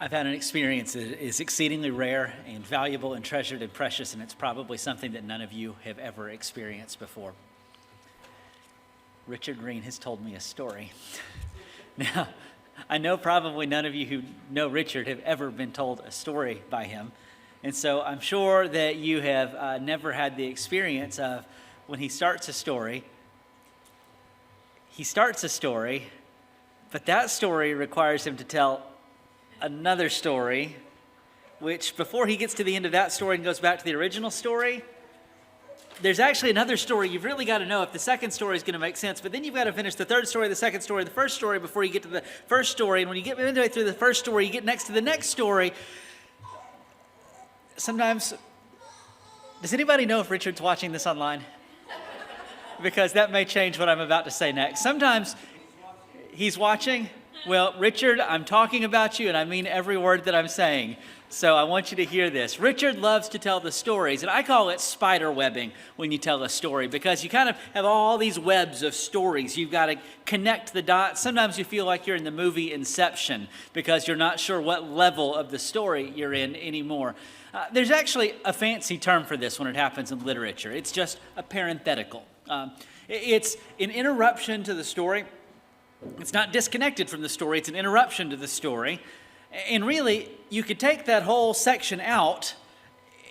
I've had an experience that is exceedingly rare and valuable and treasured and precious, and it's probably something that none of you have ever experienced before. Richard Green has told me a story. Now, I know probably none of you who know Richard have ever been told a story by him, and so I'm sure that you have never had the experience of when he starts a story, but that story requires him to tell another story, which before he gets to the end of that story and goes back to the original story, there's actually another story you've really got to know if the second story is going to make sense, but then you've got to finish the third story, the second story, the first story before you get to the first story, and when you get midway through the first story, you get next to the next story. Sometimes, does anybody know if Richard's watching this online? Because that may change what I'm about to say next. Sometimes he's watching. Well, Richard, I'm talking about you, and I mean every word that I'm saying. So I want you to hear this. Richard loves to tell the stories, and I call it spider webbing when you tell a story, because you kind of have all these webs of stories. You've got to connect the dots. Sometimes you feel like you're in the movie Inception because you're not sure what level of the story you're in anymore. There's actually a fancy term for this when it happens in literature. It's just a parenthetical. It's an interruption to the story. It's not disconnected from the story, it's an interruption to the story. And really, you could take that whole section out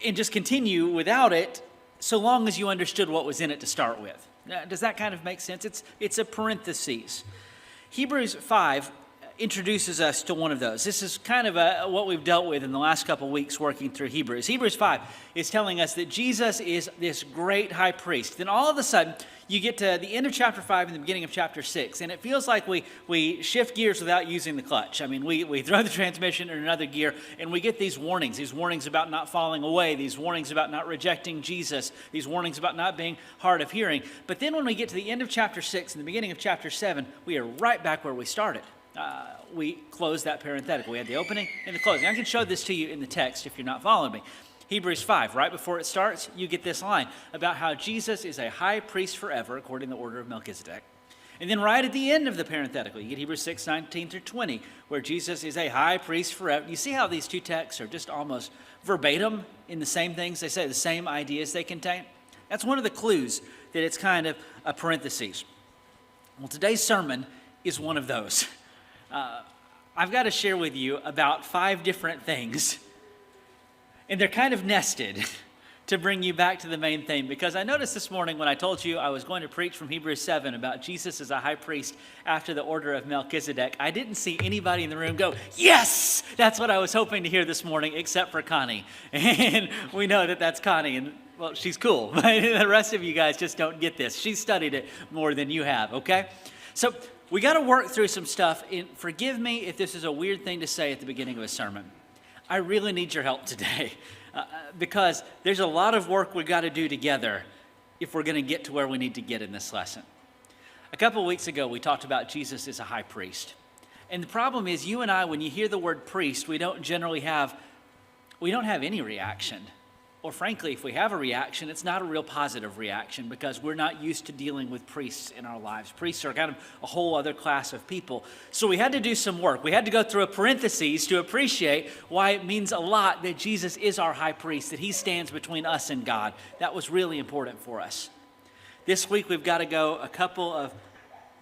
and just continue without it, so long as you understood what was in it to start with. Does that kind of make sense? It's a parenthesis. Hebrews 5 introduces us to one of those. This is kind of what we've dealt with in the last couple of weeks working through Hebrews. Hebrews 5 is telling us that Jesus is this great high priest. Then all of a sudden, you get to the end of chapter 5 and the beginning of chapter 6, and it feels like we shift gears without using the clutch. I mean, we throw the transmission in another gear, and we get these warnings about not falling away, these warnings about not rejecting Jesus, these warnings about not being hard of hearing. But then when we get to the end of chapter 6 and the beginning of chapter 7, we are right back where we started. We close that parenthetical. We had the opening and the closing. I can show this to you in the text if you're not following me. Hebrews 5, right before it starts, you get this line about how Jesus is a high priest forever according to the order of Melchizedek. And then right at the end of the parenthetical, you get Hebrews 6, 19 through 20, where Jesus is a high priest forever. You see how these two texts are just almost verbatim in the same things they say, the same ideas they contain? That's one of the clues that it's kind of a parenthesis. Well, today's sermon is one of those. I've got to share with you about 5 different things, and they're kind of nested to bring you back to the main theme, because I noticed this morning when I told you I was going to preach from Hebrews 7 about Jesus as a high priest after the order of Melchizedek, I didn't see anybody in the room go, yes, that's what I was hoping to hear this morning, except for Connie. And we know that that's Connie, and well, she's cool, but the rest of you guys just don't get this. She's studied it more than you have, okay? So we got to work through some stuff. And forgive me if this is a weird thing to say at the beginning of a sermon. I really need your help today because there's a lot of work we've got to do together if we're going to get to where we need to get in this lesson. A couple of weeks ago, we talked about Jesus as a high priest. And the problem is you and I, when you hear the word priest, we don't have any reaction. Or frankly, if we have a reaction, it's not a real positive reaction because we're not used to dealing with priests in our lives. Priests are kind of a whole other class of people. So we had to do some work. We had to go through a parenthesis to appreciate why it means a lot that Jesus is our high priest, that he stands between us and God. That was really important for us. This week, we've got to go a couple of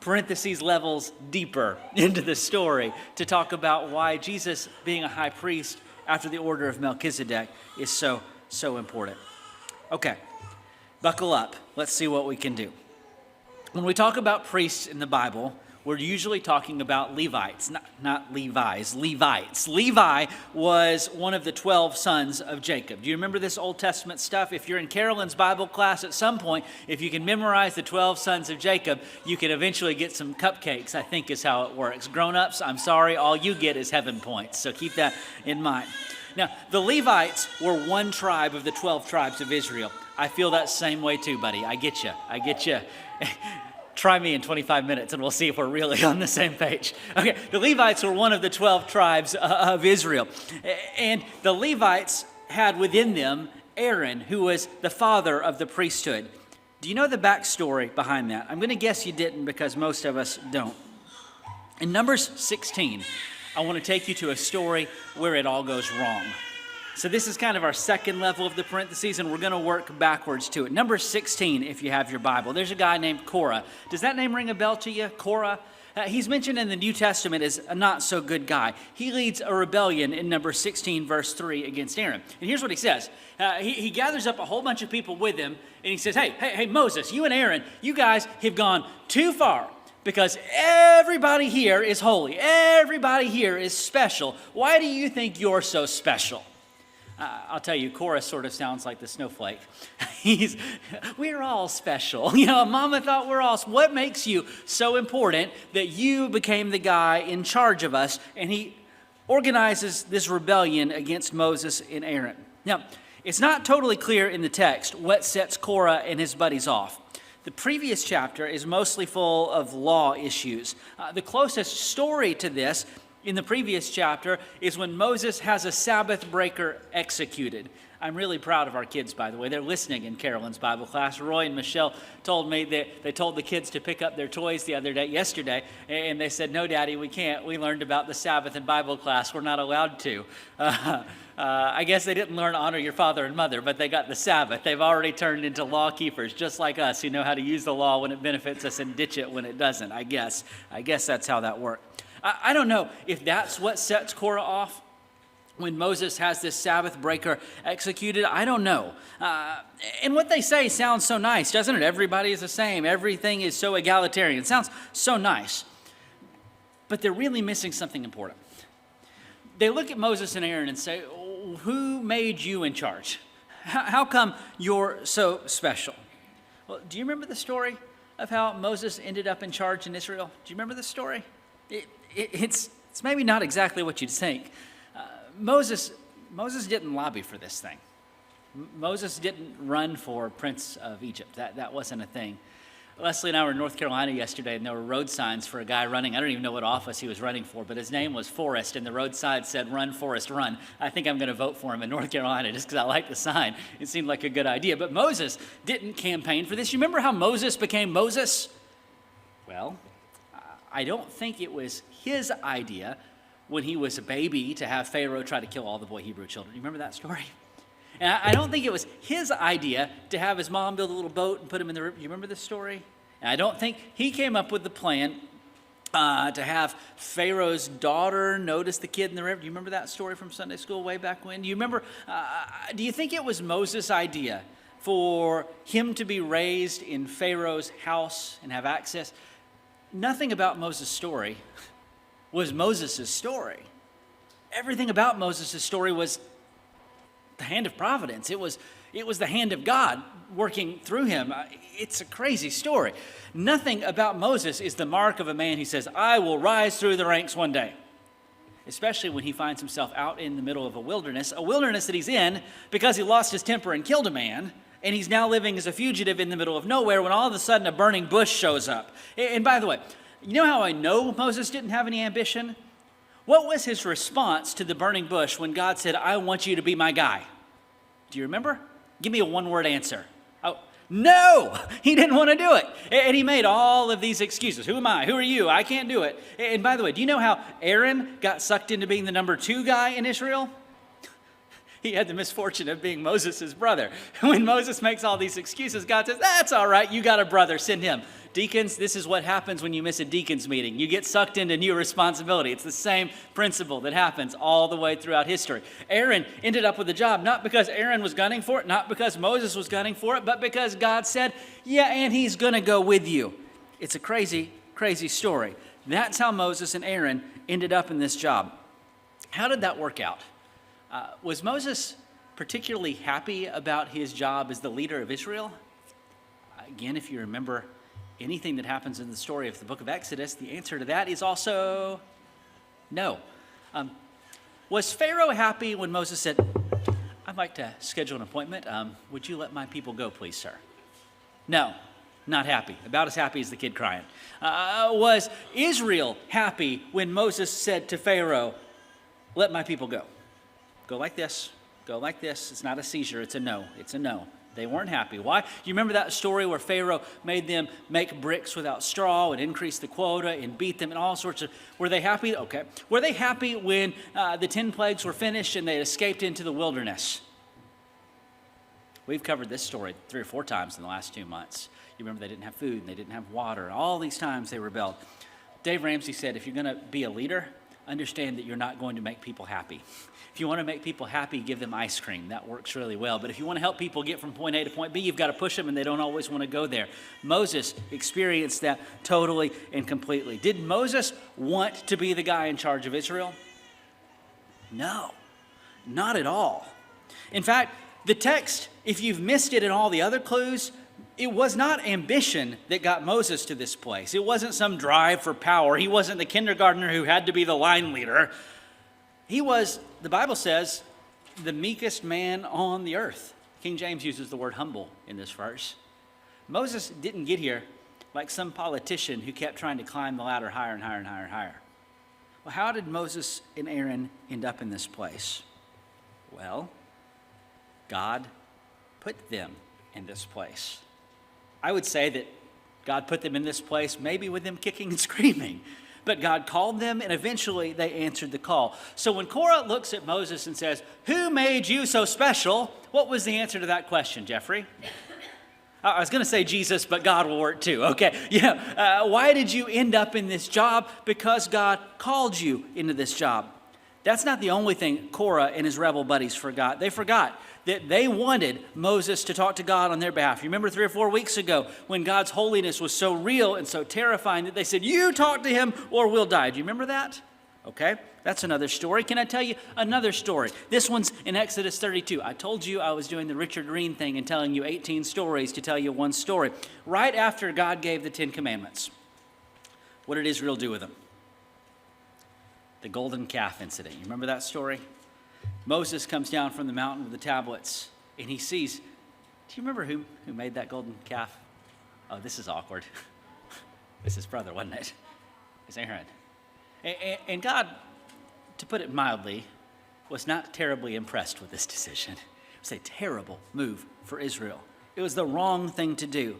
parentheses levels deeper into the story to talk about why Jesus being a high priest after the order of Melchizedek is so important. Okay, buckle up. Let's see what we can do. When we talk about priests in the Bible, we're usually talking about Levites, not Levi's, Levites. Levi was one of the 12 sons of Jacob. Do you remember this Old Testament stuff? If you're in Carolyn's Bible class at some point, if you can memorize the 12 sons of Jacob, you can eventually get some cupcakes, I think is how it works. Grown-ups, I'm sorry, all you get is heaven points, so keep that in mind. Now, the Levites were one tribe of the 12 tribes of Israel. I feel that same way too, buddy. I get you. Try me in 25 minutes and we'll see if we're really on the same page. Okay, the Levites were one of the 12 tribes of Israel. And the Levites had within them Aaron, who was the father of the priesthood. Do you know the backstory behind that? I'm going to guess you didn't because most of us don't. In Numbers 16, I want to take you to a story where it all goes wrong. So this is kind of our second level of the parentheses, and we're going to work backwards to it. Number 16, if you have your Bible. There's a guy named Korah. Does that name ring a bell to you, Korah? He's mentioned in the New Testament as a not-so-good guy. He leads a rebellion in number 16, verse 3, against Aaron. And here's what he says. He gathers up a whole bunch of people with him, and he says, hey, Moses, you and Aaron, you guys have gone too far, because everybody here is holy. Everybody here is special. Why do you think you're so special? I'll tell you, Korah sort of sounds like the snowflake. We're all special. Mama thought we're all. What makes you so important that you became the guy in charge of us? And he organizes this rebellion against Moses and Aaron. Now, it's not totally clear in the text what sets Korah and his buddies off. The previous chapter is mostly full of law issues. The closest story to this in the previous chapter is when Moses has a Sabbath breaker executed. I'm really proud of our kids, by the way. They're listening in Carolyn's Bible class. Roy and Michelle told me that they told the kids to pick up their toys yesterday, and they said, "No, Daddy, we can't. We learned about the Sabbath in Bible class. We're not allowed to." I guess they didn't learn honor your father and mother, but they got the Sabbath. They've already turned into law keepers, just like us, who know how to use the law when it benefits us and ditch it when it doesn't, I guess. I guess that's how that worked. I don't know if that's what sets Korah off when Moses has this Sabbath breaker executed. I don't know. And what they say sounds so nice, doesn't it? Everybody is the same. Everything is so egalitarian. It sounds so nice. But they're really missing something important. They look at Moses and Aaron and say, who made you in charge? How come you're so special? Well, do you remember the story of how Moses ended up in charge in Israel? Do you remember the story? It's maybe not exactly what you'd think. Moses didn't lobby for this thing. Moses didn't run for Prince of Egypt. That wasn't a thing. Leslie and I were in North Carolina yesterday, and there were road signs for a guy running. I don't even know what office he was running for, but his name was Forrest, and the road sign said, "Run, Forrest, run." I think I'm going to vote for him in North Carolina just because I like the sign. It seemed like a good idea. But Moses didn't campaign for this. You remember how Moses became Moses? Well, I don't think it was his idea when he was a baby to have Pharaoh try to kill all the boy Hebrew children. You remember that story? And I don't think it was his idea to have his mom build a little boat and put him in the river. You remember this story? And I don't think he came up with the plan to have Pharaoh's daughter notice the kid in the river. Do you remember that story from Sunday school way back when? Do you remember? Do you think it was Moses' idea for him to be raised in Pharaoh's house and have access? Nothing about Moses' story was Moses' story. Everything about Moses' story was the hand of providence. It was the hand of God working through him. It's a crazy story. Nothing about Moses is the mark of a man who says, "I will rise through the ranks one day." Especially when he finds himself out in the middle of a wilderness that he's in because he lost his temper and killed a man, and he's now living as a fugitive in the middle of nowhere when all of a sudden a burning bush shows up. And by the way, you know how I know Moses didn't have any ambition? What was his response to the burning bush when God said, "I want you to be my guy"? Do you remember? Give me a one-word answer. Oh, no! He didn't want to do it. And he made all of these excuses. Who am I? Who are you? I can't do it. And by the way, do you know how Aaron got sucked into being the number 2 guy in Israel? He had the misfortune of being Moses' brother. When Moses makes all these excuses, God says, "That's all right. You got a brother. Send him." Deacons, this is what happens when you miss a deacons meeting. You get sucked into new responsibility. It's the same principle that happens all the way throughout history. Aaron ended up with a job, not because Aaron was gunning for it, not because Moses was gunning for it, but because God said, "Yeah, and he's going to go with you." It's a crazy, crazy story. That's how Moses and Aaron ended up in this job. How did that work out? Was Moses particularly happy about his job as the leader of Israel? Again, if you remember anything that happens in the story of the book of Exodus, the answer to that is also no. Was Pharaoh happy when Moses said, "I'd like to schedule an appointment. Would you let my people go, please, sir?" No, not happy. About as happy as the kid crying. Was Israel happy when Moses said to Pharaoh, "Let my people go"? Go like this. Go like this. It's not a seizure. It's a no. It's a no. They weren't happy. Why? You remember that story where Pharaoh made them make bricks without straw and increase the quota and beat them and all sorts of... Were they happy? Okay. Were they happy when the 10 plagues were finished and they escaped into the wilderness? We've covered this story 3 or 4 times in the last 2 months. You remember they didn't have food and they didn't have water. All these times they rebelled. Dave Ramsey said, if you're going to be a leader, understand that you're not going to make people happy. If you want to make people happy, give them ice cream. That works really well. But if you want to help people get from point A to point B, you've got to push them, and they don't always want to go there. Moses experienced that totally and completely. Did Moses want to be the guy in charge of Israel? No, not at all. In fact, the text, if you've missed it in all the other clues, it was not ambition that got Moses to this place. It wasn't some drive for power. He wasn't the kindergartner who had to be the line leader. He was, the Bible says, the meekest man on the earth. King James uses the word humble in this verse. Moses didn't get here like some politician who kept trying to climb the ladder higher and higher and higher and higher. Well, how did Moses and Aaron end up in this place? Well, God put them in this place. I would say that God put them in this place maybe with them kicking and screaming. But God called them, and eventually they answered the call. So when Korah looks at Moses and says, "Who made you so special?" What was the answer to that question, Jeffrey? I was going to say Jesus, but God will work too. Okay, yeah. Why did you end up in this job? Because God called you into this job. That's not the only thing Korah and his rebel buddies forgot. They forgot that they wanted Moses to talk to God on their behalf. You remember 3 or 4 weeks ago when God's holiness was so real and so terrifying that they said, "You talk to him or we'll die." Do you remember that? Okay, that's another story. Can I tell you another story? This one's in Exodus 32. I told you I was doing the Richard Green thing and telling you 18 stories to tell you one story. Right after God gave the 10 commandments, what did Israel do with them? The golden calf incident. You remember that story? Moses comes down from the mountain with the tablets, and he sees, do you remember who made that golden calf? Oh, this is awkward. It's his brother, wasn't it? It's Aaron. And God, to put it mildly, was not terribly impressed with this decision. It was a terrible move for Israel. It was the wrong thing to do.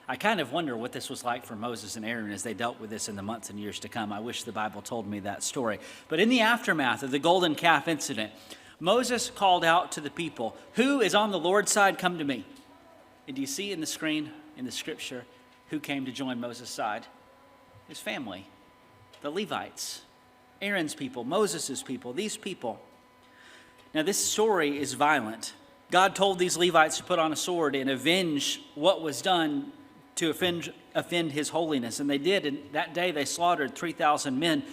I kind of wonder what this was like for Moses and Aaron as they dealt with this in the months and years to come. I wish the Bible told me that story. But in the aftermath of the golden calf incident, Moses called out to the people, "Who is on the Lord's side? Come to me." And do you see in the screen, in the scripture, who came to join Moses' side? His family, the Levites, Aaron's people, Moses' people, these people. Now this story is violent. God told these Levites to put on a sword and avenge what was done to offend his holiness. And they did, and that day they slaughtered 3,000 men.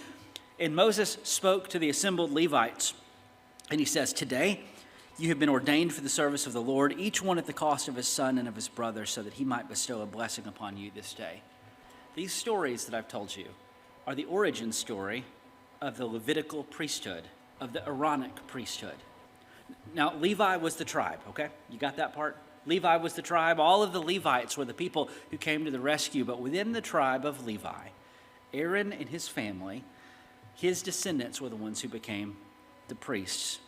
And Moses spoke to the assembled Levites, and he says, "Today you have been ordained for the service of the Lord, each one at the cost of his son and of his brother, so that he might bestow a blessing upon you this day." These stories that I've told you are the origin story of the Levitical priesthood, of the Aaronic priesthood. Now, Levi was the tribe, okay? You got that part? Levi was the tribe. All of the Levites were the people who came to the rescue. But within the tribe of Levi, Aaron and his family, his descendants were the ones who became the priests.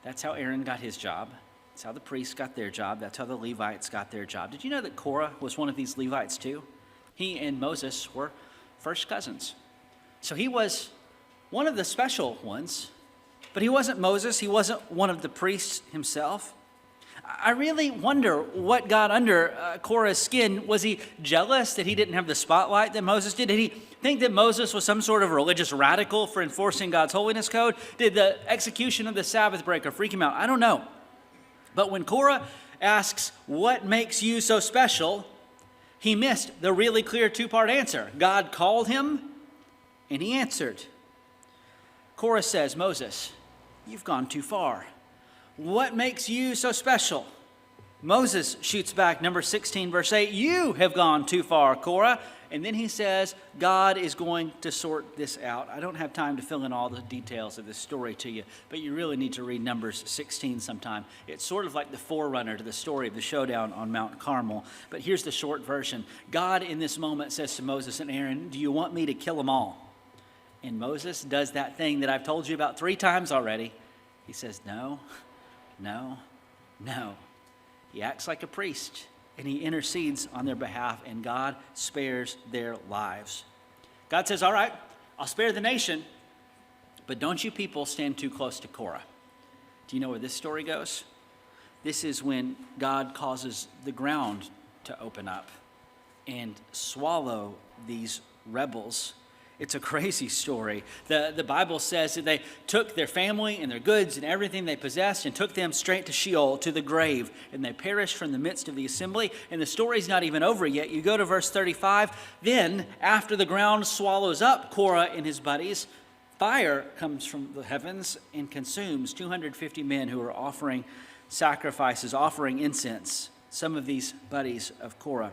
That's how Aaron got his job. That's how the priests got their job. That's how the Levites got their job. Did you know that Korah was one of these Levites too? He and Moses were first cousins. So he was one of the special ones, but he wasn't Moses. He wasn't one of the priests himself. I really wonder what got under Korah's skin. Was he jealous that he didn't have the spotlight that Moses did? Did he think that Moses was some sort of religious radical for enforcing God's holiness code? Did the execution of the Sabbath breaker freak him out? I don't know. But when Korah asks, "What makes you so special?" he missed the really clear 2-part answer. God called him, and he answered. Korah says, "Moses, you've gone too far. What makes you so special?" Moses shoots back, number 16, verse 8, "You have gone too far, Korah." And then he says, God is going to sort this out. I don't have time to fill in all the details of this story to you, but you really need to read Numbers 16 sometime. It's sort of like the forerunner to the story of the showdown on Mount Carmel. But here's the short version. God in this moment says to Moses and Aaron, "Do you want me to kill them all?" And Moses does that thing that I've told you about 3 times already. He says, "No, no, no." He acts like a priest, and he intercedes on their behalf, and God spares their lives. God says, all right, I'll spare the nation, but don't you people stand too close to Korah. Do you know where this story goes? This is when God causes the ground to open up and swallow these rebels. It's a crazy story. The Bible says that they took their family and their goods and everything they possessed and took them straight to Sheol, to the grave, and they perished from the midst of the assembly. And the story's not even over yet. You go to verse 35. Then, after the ground swallows up Korah and his buddies, fire comes from the heavens and consumes 250 men who are offering sacrifices, offering incense, some of these buddies of Korah.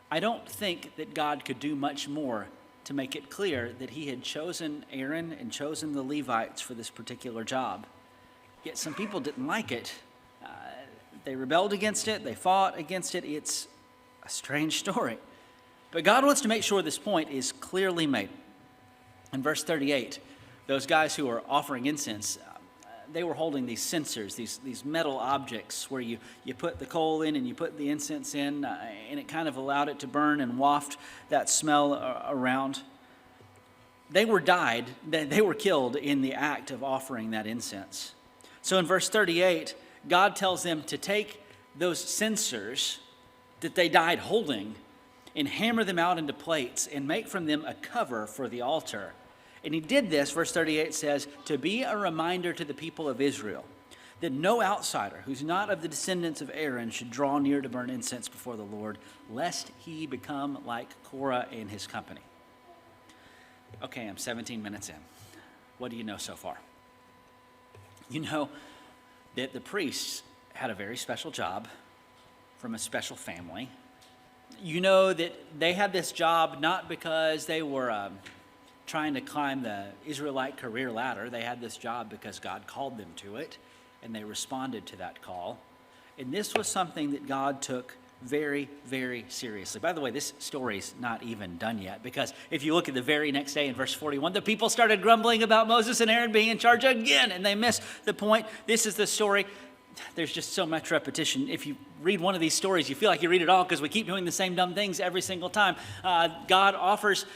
I don't think that God could do much more to make it clear that he had chosen Aaron and chosen the Levites for this particular job. Yet some people didn't like it. They rebelled against it. They fought against it. It's a strange story. But God wants to make sure this point is clearly made. In verse 38, those guys who are offering incense, they were holding these censers, these metal objects where you put the coal in and you put the incense in, and it kind of allowed it to burn and waft that smell around. They were killed in the act of offering that incense. So in verse 38, God tells them to take those censers that they died holding and hammer them out into plates and make from them a cover for the altar. And he did this, verse 38 says, to be a reminder to the people of Israel that no outsider who's not of the descendants of Aaron should draw near to burn incense before the Lord, lest he become like Korah and his company. Okay, I'm 17 minutes in. What do you know so far? You know that the priests had a very special job from a special family. You know that they had this job not because they were trying to climb the Israelite career ladder. They had this job because God called them to it, and they responded to that call. And this was something that God took very, very seriously. By the way, this story's not even done yet, because if you look at the very next day in verse 41, the people started grumbling about Moses and Aaron being in charge again, and they missed the point. This is the story. There's just so much repetition. If you read one of these stories, you feel like you read it all because we keep doing the same dumb things every single time. God offers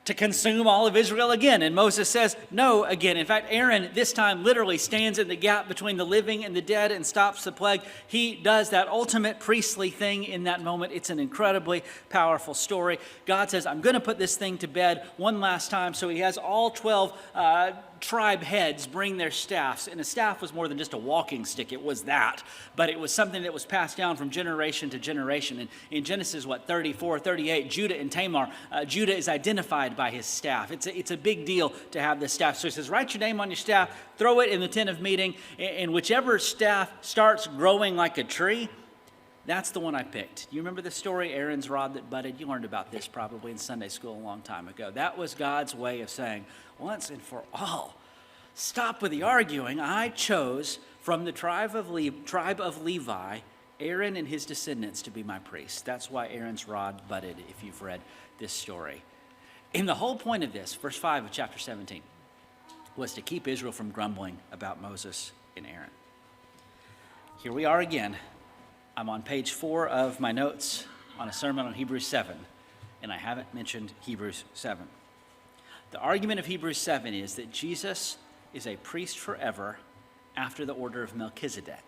to consume all of Israel again. And Moses says no again. In fact, Aaron this time literally stands in the gap between the living and the dead and stops the plague. He does that ultimate priestly thing in that moment. It's an incredibly powerful story. God says, I'm going to put this thing to bed one last time. So he has all 12 tribe heads bring their staffs. And a staff was more than just a walking stick. It was that. But it was something that was passed down from generation to generation. And in Genesis, 34, 38, Judah and Tamar, Judah is identified by his staff. It's a big deal to have this staff. So he says, write your name on your staff, throw it in the tent of meeting, and whichever staff starts growing like a tree, that's the one I picked. You remember the story, Aaron's rod that budded? You learned about this probably in Sunday school a long time ago. That was God's way of saying, once and for all, stop with the arguing. I chose from the tribe of Levi, Aaron and his descendants to be my priests. That's why Aaron's rod budded, if you've read this story. And the whole point of this, verse 5 of chapter 17, was to keep Israel from grumbling about Moses and Aaron. Here we are again. I'm on page 4 of my notes on a sermon on Hebrews 7, and I haven't mentioned Hebrews 7. The argument of Hebrews 7 is that Jesus is a priest forever after the order of Melchizedek.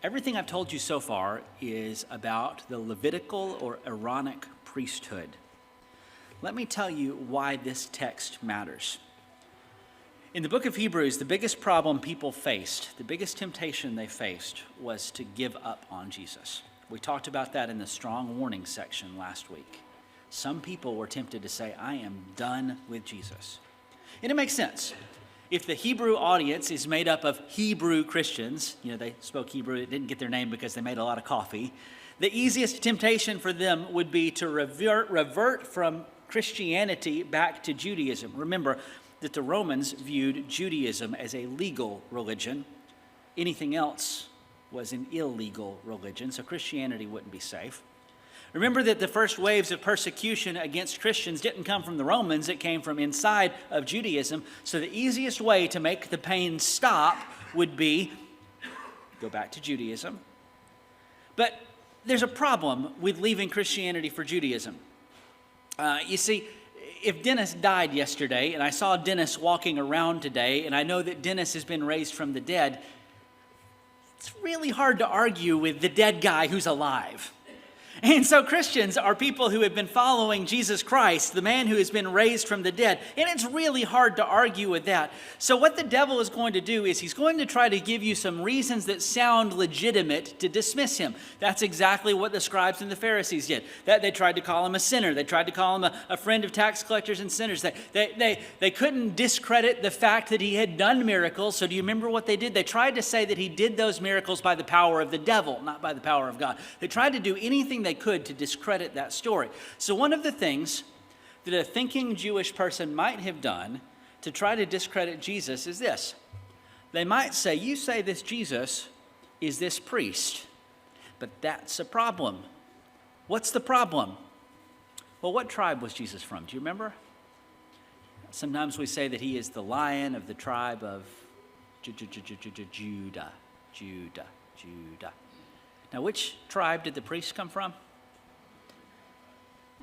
Everything I've told you so far is about the Levitical or Aaronic priesthood. Let me tell you why this text matters. In the book of Hebrews, the biggest problem people faced, the biggest temptation they faced, was to give up on Jesus. We talked about that in the strong warning section last week. Some people were tempted to say, I am done with Jesus. And it makes sense. If the Hebrew audience is made up of Hebrew Christians, they spoke Hebrew, it didn't get their name because they made a lot of coffee, the easiest temptation for them would be to revert from Christianity back to Judaism. Remember that the Romans viewed Judaism as a legal religion. Anything else was an illegal religion, so Christianity wouldn't be safe. Remember that the first waves of persecution against Christians didn't come from the Romans, it came from inside of Judaism. So the easiest way to make the pain stop would be go back to Judaism But there's a problem with leaving Christianity for Judaism. You see, if Dennis died yesterday, and I saw Dennis walking around today, and I know that Dennis has been raised from the dead, it's really hard to argue with the dead guy who's alive. And so Christians are people who have been following Jesus Christ, the man who has been raised from the dead. And it's really hard to argue with that. So what the devil is going to do is he's going to try to give you some reasons that sound legitimate to dismiss him. That's exactly what the scribes and the Pharisees did. That they tried to call him a sinner. They tried to call him a friend of tax collectors and sinners. They couldn't discredit the fact that he had done miracles. So do you remember what they did? They tried to say that he did those miracles by the power of the devil, not by the power of God. They tried to do anything they could to discredit that story. So one of the things that a thinking Jewish person might have done to try to discredit Jesus is this. They might say, you say this Jesus is this priest, but that's a problem. What's the problem? Well, what tribe was Jesus from? Do you remember? Sometimes we say that he is the Lion of the tribe of Judah. Now, which tribe did the priests come from?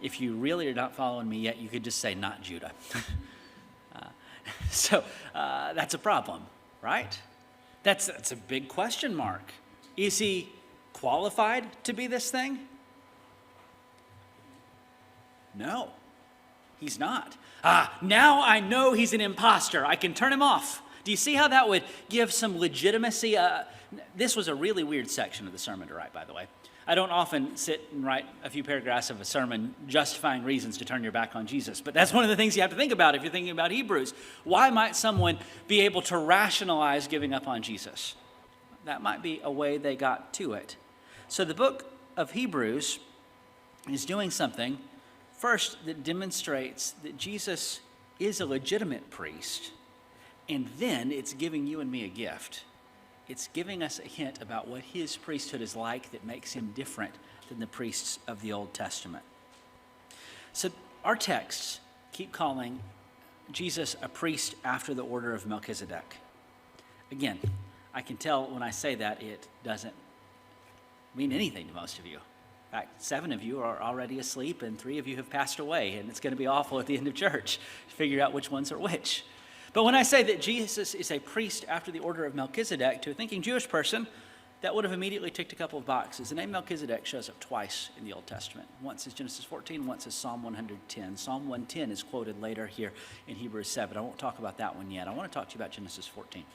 If you really are not following me yet, you could just say not Judah. So that's a problem, right? That's a big question mark. Is he qualified to be this thing? No, he's not. Now I know he's an imposter. I can turn him off. Do you see how that would give some legitimacy? This was a really weird section of the sermon to write, by the way. I don't often sit and write a few paragraphs of a sermon justifying reasons to turn your back on Jesus. But that's one of the things you have to think about if you're thinking about Hebrews. Why might someone be able to rationalize giving up on Jesus? That might be a way they got to it. So the book of Hebrews is doing something, first, that demonstrates that Jesus is a legitimate priest. And then it's giving you and me a gift. It's giving us a hint about what his priesthood is like that makes him different than the priests of the Old Testament. So our texts keep calling Jesus a priest after the order of Melchizedek. Again, I can tell when I say that it doesn't mean anything to most of you. In fact, 7 of you are already asleep and 3 of you have passed away, and it's going to be awful at the end of church to figure out which ones are which. But when I say that Jesus is a priest after the order of Melchizedek, to a thinking Jewish person, that would have immediately ticked a couple of boxes. The name Melchizedek shows up twice in the Old Testament. Once is Genesis 14, once is Psalm 110. Psalm 110 is quoted later here in Hebrews 7. I won't talk about that one yet. I want to talk to you about Genesis 14.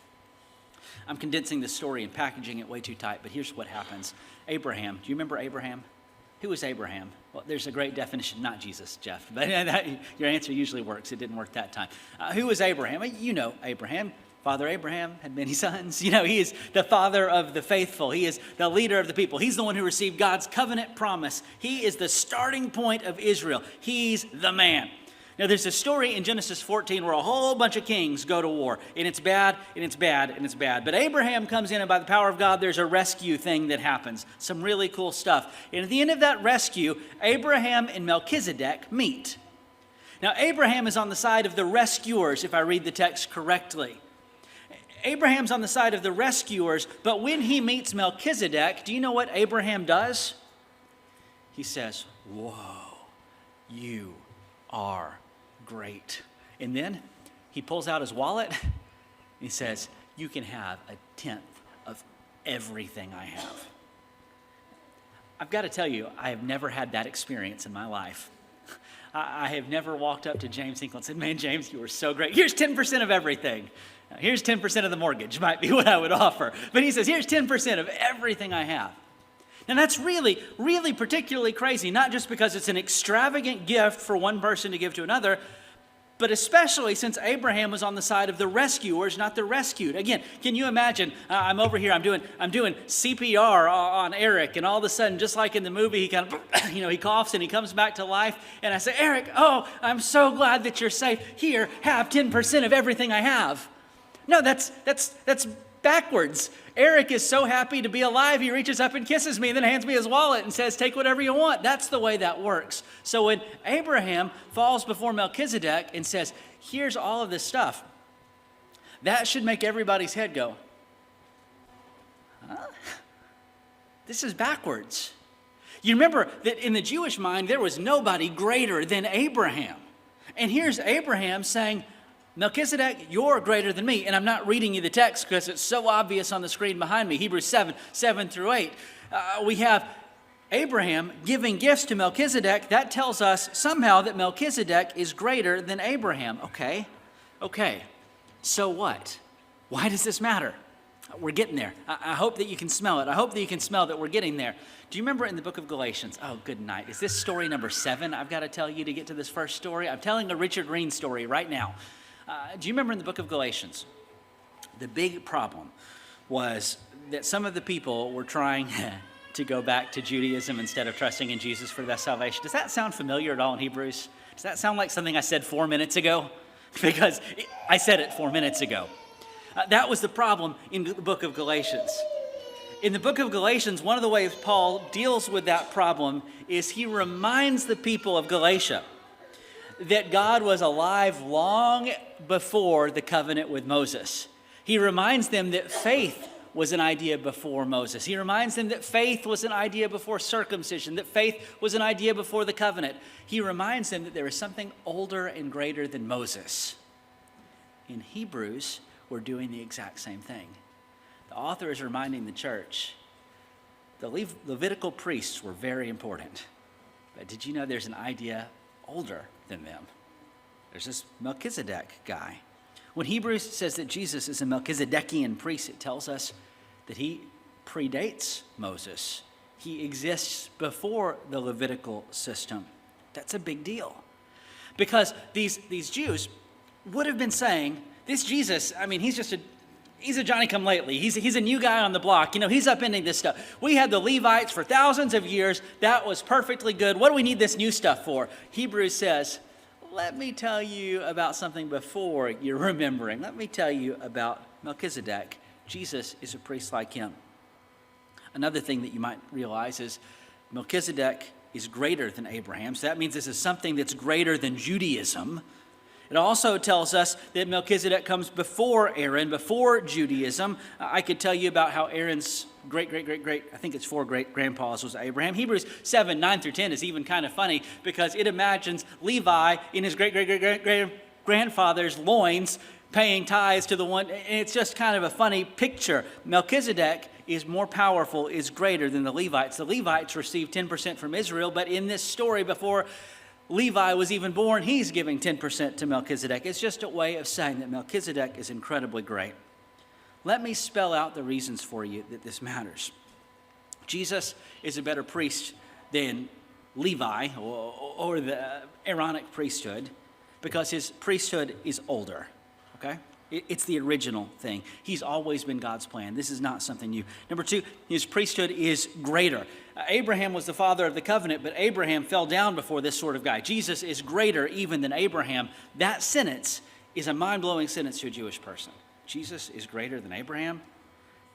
I'm condensing this story and packaging it way too tight, but here's what happens. Abraham, do you remember Abraham? Who was Abraham? Well, there's a great definition, not Jesus, Jeff, but your answer usually works. It didn't work that time. Who was Abraham? You know Abraham. Father Abraham had many sons. You know, he is the father of the faithful. He is the leader of the people. He's the one who received God's covenant promise. He is the starting point of Israel. He's the man. Now, there's a story in Genesis 14 where a whole bunch of kings go to war, and it's bad, and it's bad, and it's bad. But Abraham comes in, and by the power of God, there's a rescue thing that happens. Some really cool stuff. And at the end of that rescue, Abraham and Melchizedek meet. Now, Abraham is on the side of the rescuers, if I read the text correctly. Abraham's on the side of the rescuers, but when he meets Melchizedek, do you know what Abraham does? He says, "Whoa, you are great." And then he pulls out his wallet and he says, "You can have 1/10 of everything I have." I've got to tell you, I have never had that experience in my life. I have never walked up to James Hinkle and said, "Man, James, you were so great. Here's 10% of everything. Here's 10% of the mortgage," might be what I would offer. But he says, "Here's 10% of everything I have." Now that's really, really particularly crazy, not just because it's an extravagant gift for one person to give to another, but especially since Abraham was on the side of the rescuers, not the rescued. Again, can you imagine? I'm over here, I'm doing CPR on Eric, and all of a sudden, just like in the movie, he kind of, he coughs and he comes back to life, and I say, "Eric, oh, I'm so glad that you're safe. Here, have 10% of everything I have." No, that's backwards. Eric is so happy to be alive, he reaches up and kisses me and then hands me his wallet and says, "Take whatever you want." That's the way that works. So when Abraham falls before Melchizedek and says, "Here's all of this stuff," that should make everybody's head go, "Huh? this is backwards. You remember that in the Jewish mind, there was nobody greater than Abraham. And here's Abraham saying, Melchizedek, you're greater than me. And I'm not reading you the text because it's so obvious on the screen behind me. Hebrews 7 through 8. We have Abraham giving gifts to Melchizedek. That tells us somehow that Melchizedek is greater than Abraham. Okay. So what? Why does this matter? We're getting there. I hope that you can smell it. I hope that you can smell that we're getting there. Do you remember in the book of Galatians? Oh, good night. Is this story number 7? I've got to tell you to get to this first story. I'm telling a Richard Green story right now. Do you remember in the book of Galatians? The big problem was that some of the people were trying to go back to Judaism instead of trusting in Jesus for their salvation. Does that sound familiar at all in Hebrews? Does that sound like something I said 4 minutes ago? Because I said it 4 minutes ago. That was the problem in the book of Galatians. In the book of Galatians, one of the ways Paul deals with that problem is he reminds the people of Galatia that God was alive long before the covenant with Moses. He reminds them that faith was an idea before Moses. He reminds them that faith was an idea before circumcision, that faith was an idea before the covenant. He reminds them that there is something older and greater than Moses. In Hebrews, we're doing the exact same thing. The author is reminding the church the Levitical priests were very important. But did you know there's an idea older than them? There's this Melchizedek guy. When Hebrews says that Jesus is a Melchizedekian priest, it tells us that he predates Moses. He exists before the Levitical system. That's a big deal. Because these Jews would have been saying, this Jesus, he's a Johnny-come-lately. He's a new guy on the block. He's upending this stuff. We had the Levites for thousands of years. That was perfectly good. What do we need this new stuff for? Hebrews says, let me tell you about something before you're remembering. Let me tell you about Melchizedek. Jesus is a priest like him. Another thing that you might realize is Melchizedek is greater than Abraham. So that means this is something that's greater than Judaism. It also tells us that Melchizedek comes before Aaron, before Judaism. I could tell you about how Aaron's great, I think it's 4 great-grandpas was Abraham. Hebrews 7, 9 through 10 is even kind of funny because it imagines Levi in his great-grandfather's loins paying tithes to the one. And it's just kind of a funny picture. Melchizedek is more powerful, is greater than the Levites. The Levites received 10% from Israel, but in this story before Levi was even born, he's giving 10% to Melchizedek. It's just a way of saying that Melchizedek is incredibly great. Let me spell out the reasons for you that this matters. Jesus is a better priest than Levi or the Aaronic priesthood because his priesthood is older, okay? It's the original thing. He's always been God's plan. This is not something new. Number 2, his priesthood is greater. Abraham was the father of the covenant, but Abraham fell down before this sort of guy. Jesus is greater even than Abraham. That sentence is a mind-blowing sentence to a Jewish person. Jesus is greater than Abraham.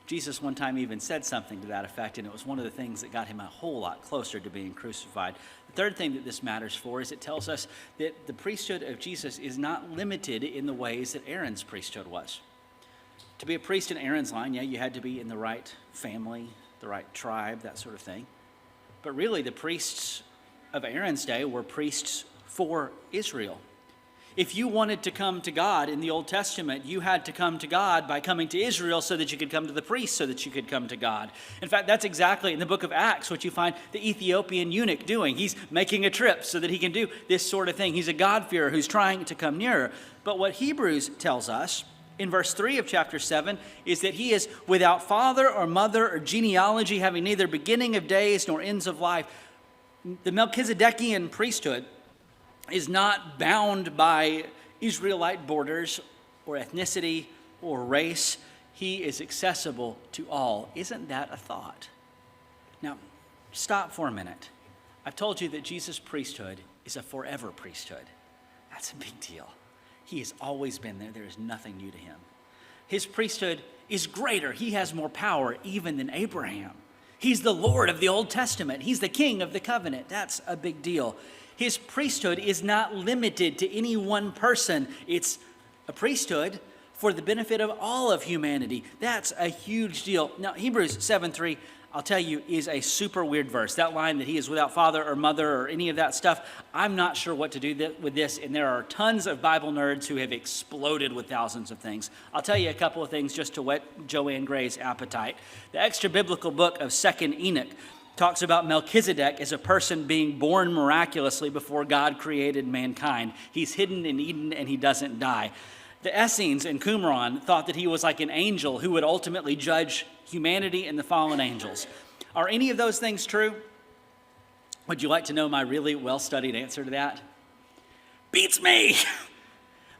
Jesus one time even said something to that effect, and it was one of the things that got him a whole lot closer to being crucified. The third thing that this matters for is it tells us that the priesthood of Jesus is not limited in the ways that Aaron's priesthood was. To be a priest in Aaron's line, you had to be in the right family, the right tribe, that sort of thing. But really, the priests of Aaron's day were priests for Israel. If you wanted to come to God in the Old Testament, you had to come to God by coming to Israel so that you could come to the priest so that you could come to God. In fact, that's exactly in the book of Acts what you find the Ethiopian eunuch doing. He's making a trip so that he can do this sort of thing. He's a God-fearer who's trying to come nearer. But what Hebrews tells us in verse 3 of chapter 7 is that he is without father or mother or genealogy, having neither beginning of days nor ends of life. The Melchizedekian priesthood is not bound by Israelite borders or ethnicity or race. He is accessible to all. Isn't that a thought? Now, stop for a minute. I've told you that Jesus' priesthood is a forever priesthood. That's a big deal. He has always been there. There is nothing new to him. His priesthood is greater. He has more power even than Abraham. He's the Lord of the Old Testament. He's the king of the covenant. That's a big deal. His priesthood is not limited to any one person. It's a priesthood for the benefit of all of humanity. That's a huge deal. Now, Hebrews 7:3, I'll tell you, is a super weird verse. That line that he is without father or mother or any of that stuff, I'm not sure what to do with this, and there are tons of Bible nerds who have exploded with thousands of things. I'll tell you a couple of things just to whet Joanne Gray's appetite. The extra biblical book of 2nd Enoch talks about Melchizedek as a person being born miraculously before God created mankind. He's hidden in Eden and he doesn't die. The Essenes in Qumran thought that he was like an angel who would ultimately judge humanity and the fallen angels. Are any of those things true? Would you like to know my really well-studied answer to that? Beats me!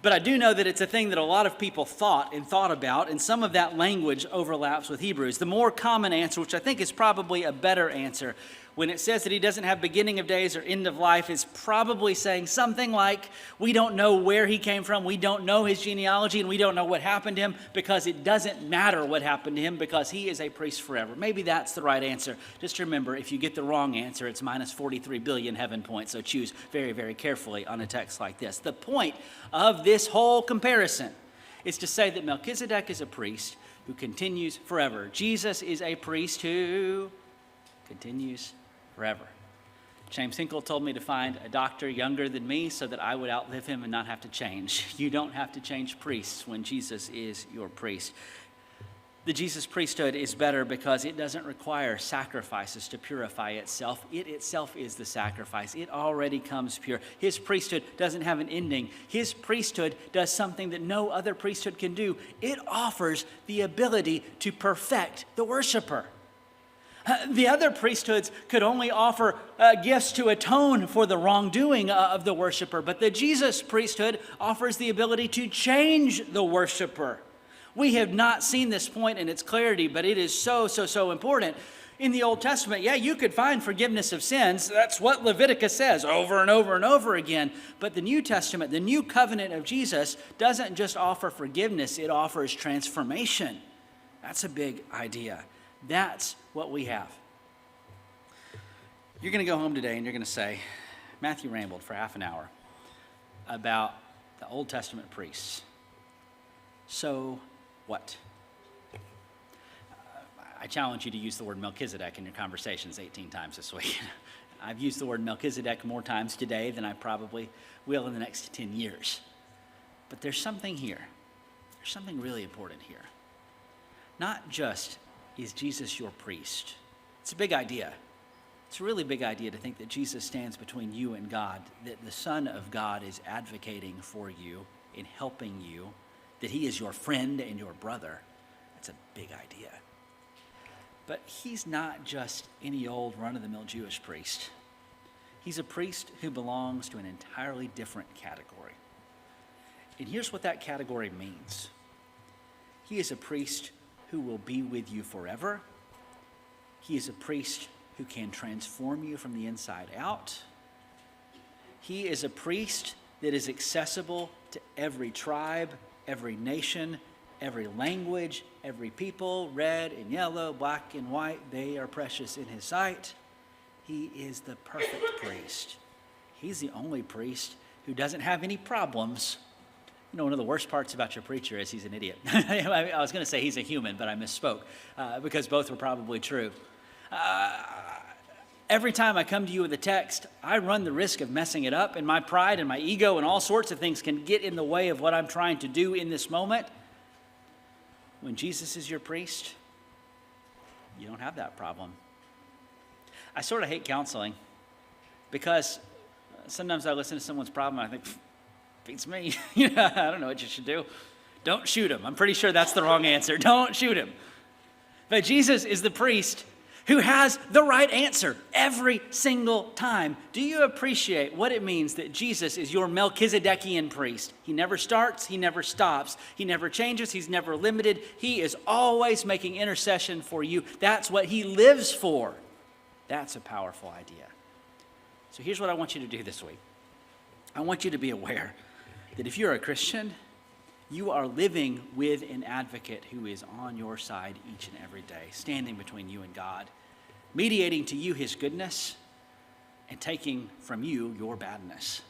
But I do know that it's a thing that a lot of people thought about, and some of that language overlaps with Hebrews. The more common answer, which I think is probably a better answer, when it says that he doesn't have beginning of days or end of life, is probably saying something like, we don't know where he came from, we don't know his genealogy, and we don't know what happened to him because it doesn't matter what happened to him because he is a priest forever. Maybe that's the right answer. Just remember, if you get the wrong answer, it's minus 43 billion heaven points, so choose very, very carefully on a text like this. The point of this whole comparison is to say that Melchizedek is a priest who continues forever. Jesus is a priest who continues forever. James Hinkle told me to find a doctor younger than me so that I would outlive him and not have to change. You don't have to change priests when Jesus is your priest. The Jesus priesthood is better because it doesn't require sacrifices to purify itself. It itself is the sacrifice. It already comes pure. His priesthood doesn't have an ending. His priesthood does something that no other priesthood can do. It offers the ability to perfect the worshiper. The other priesthoods could only offer gifts to atone for the wrongdoing of the worshiper, but the Jesus priesthood offers the ability to change the worshiper. We have not seen this point in its clarity, but it is so important. In the Old Testament, yeah, you could find forgiveness of sins. That's what Leviticus says over and over and over again. But the New Testament, the new covenant of Jesus, doesn't just offer forgiveness, it offers transformation. That's a big idea. That's what we have. You're going to go home today and you're going to say, Matthew rambled for half an hour about the Old Testament priests. So what? I challenge you to use the word Melchizedek in your conversations 18 times this week. I've used the word Melchizedek more times today than I probably will in the next 10 years. But there's something here. There's something really important here. Not just is Jesus your priest. It's a big idea. It's a really big idea to think that Jesus stands between you and God, that the Son of God is advocating for you in helping you, that he is your friend and your brother. That's a big idea. But he's not just any old run-of-the-mill Jewish priest. He's a priest who belongs to an entirely different category. And here's what that category means. He is a priest who will be with you forever. He is a priest who can transform you from the inside out. He is a priest that is accessible to every tribe, every nation, every language, every people, red and yellow, black and white. They are precious in his sight. He is the perfect priest. He's the only priest who doesn't have any problems. You know, one of the worst parts about your preacher is he's an idiot. I was going to say he's a human, but I misspoke because both were probably true. Every time I come to you with a text, I run the risk of messing it up, and my pride and my ego and all sorts of things can get in the way of what I'm trying to do in this moment. When Jesus is your priest, you don't have that problem. I sort of hate counseling because sometimes I listen to someone's problem and I think, beats me. I don't know what you should do. Don't shoot him. I'm pretty sure that's the wrong answer. Don't shoot him. But Jesus is the priest who has the right answer every single time. Do you appreciate what it means that Jesus is your Melchizedekian priest? He never starts, he never stops, he never changes, he's never limited. He is always making intercession for you. That's what he lives for. That's a powerful idea. So here's what I want you to do this week. I want you to be aware that if you're a Christian, you are living with an advocate who is on your side each and every day, standing between you and God, mediating to you his goodness and taking from you your badness.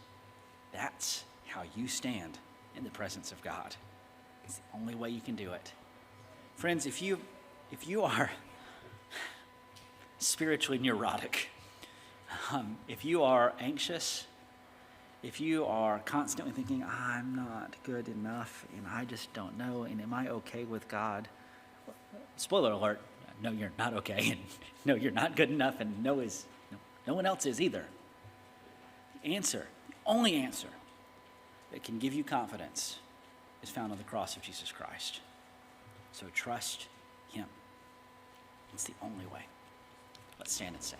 That's how you stand in the presence of God. It's the only way you can do it. Friends, if you are spiritually neurotic, if you are anxious, if you are constantly thinking, I'm not good enough, and I just don't know, and am I okay with God? Spoiler alert, no, you're not okay, and no, you're not good enough, and no one else is either. The only answer that can give you confidence is found on the cross of Jesus Christ. So trust him. It's the only way. Let's stand and sing.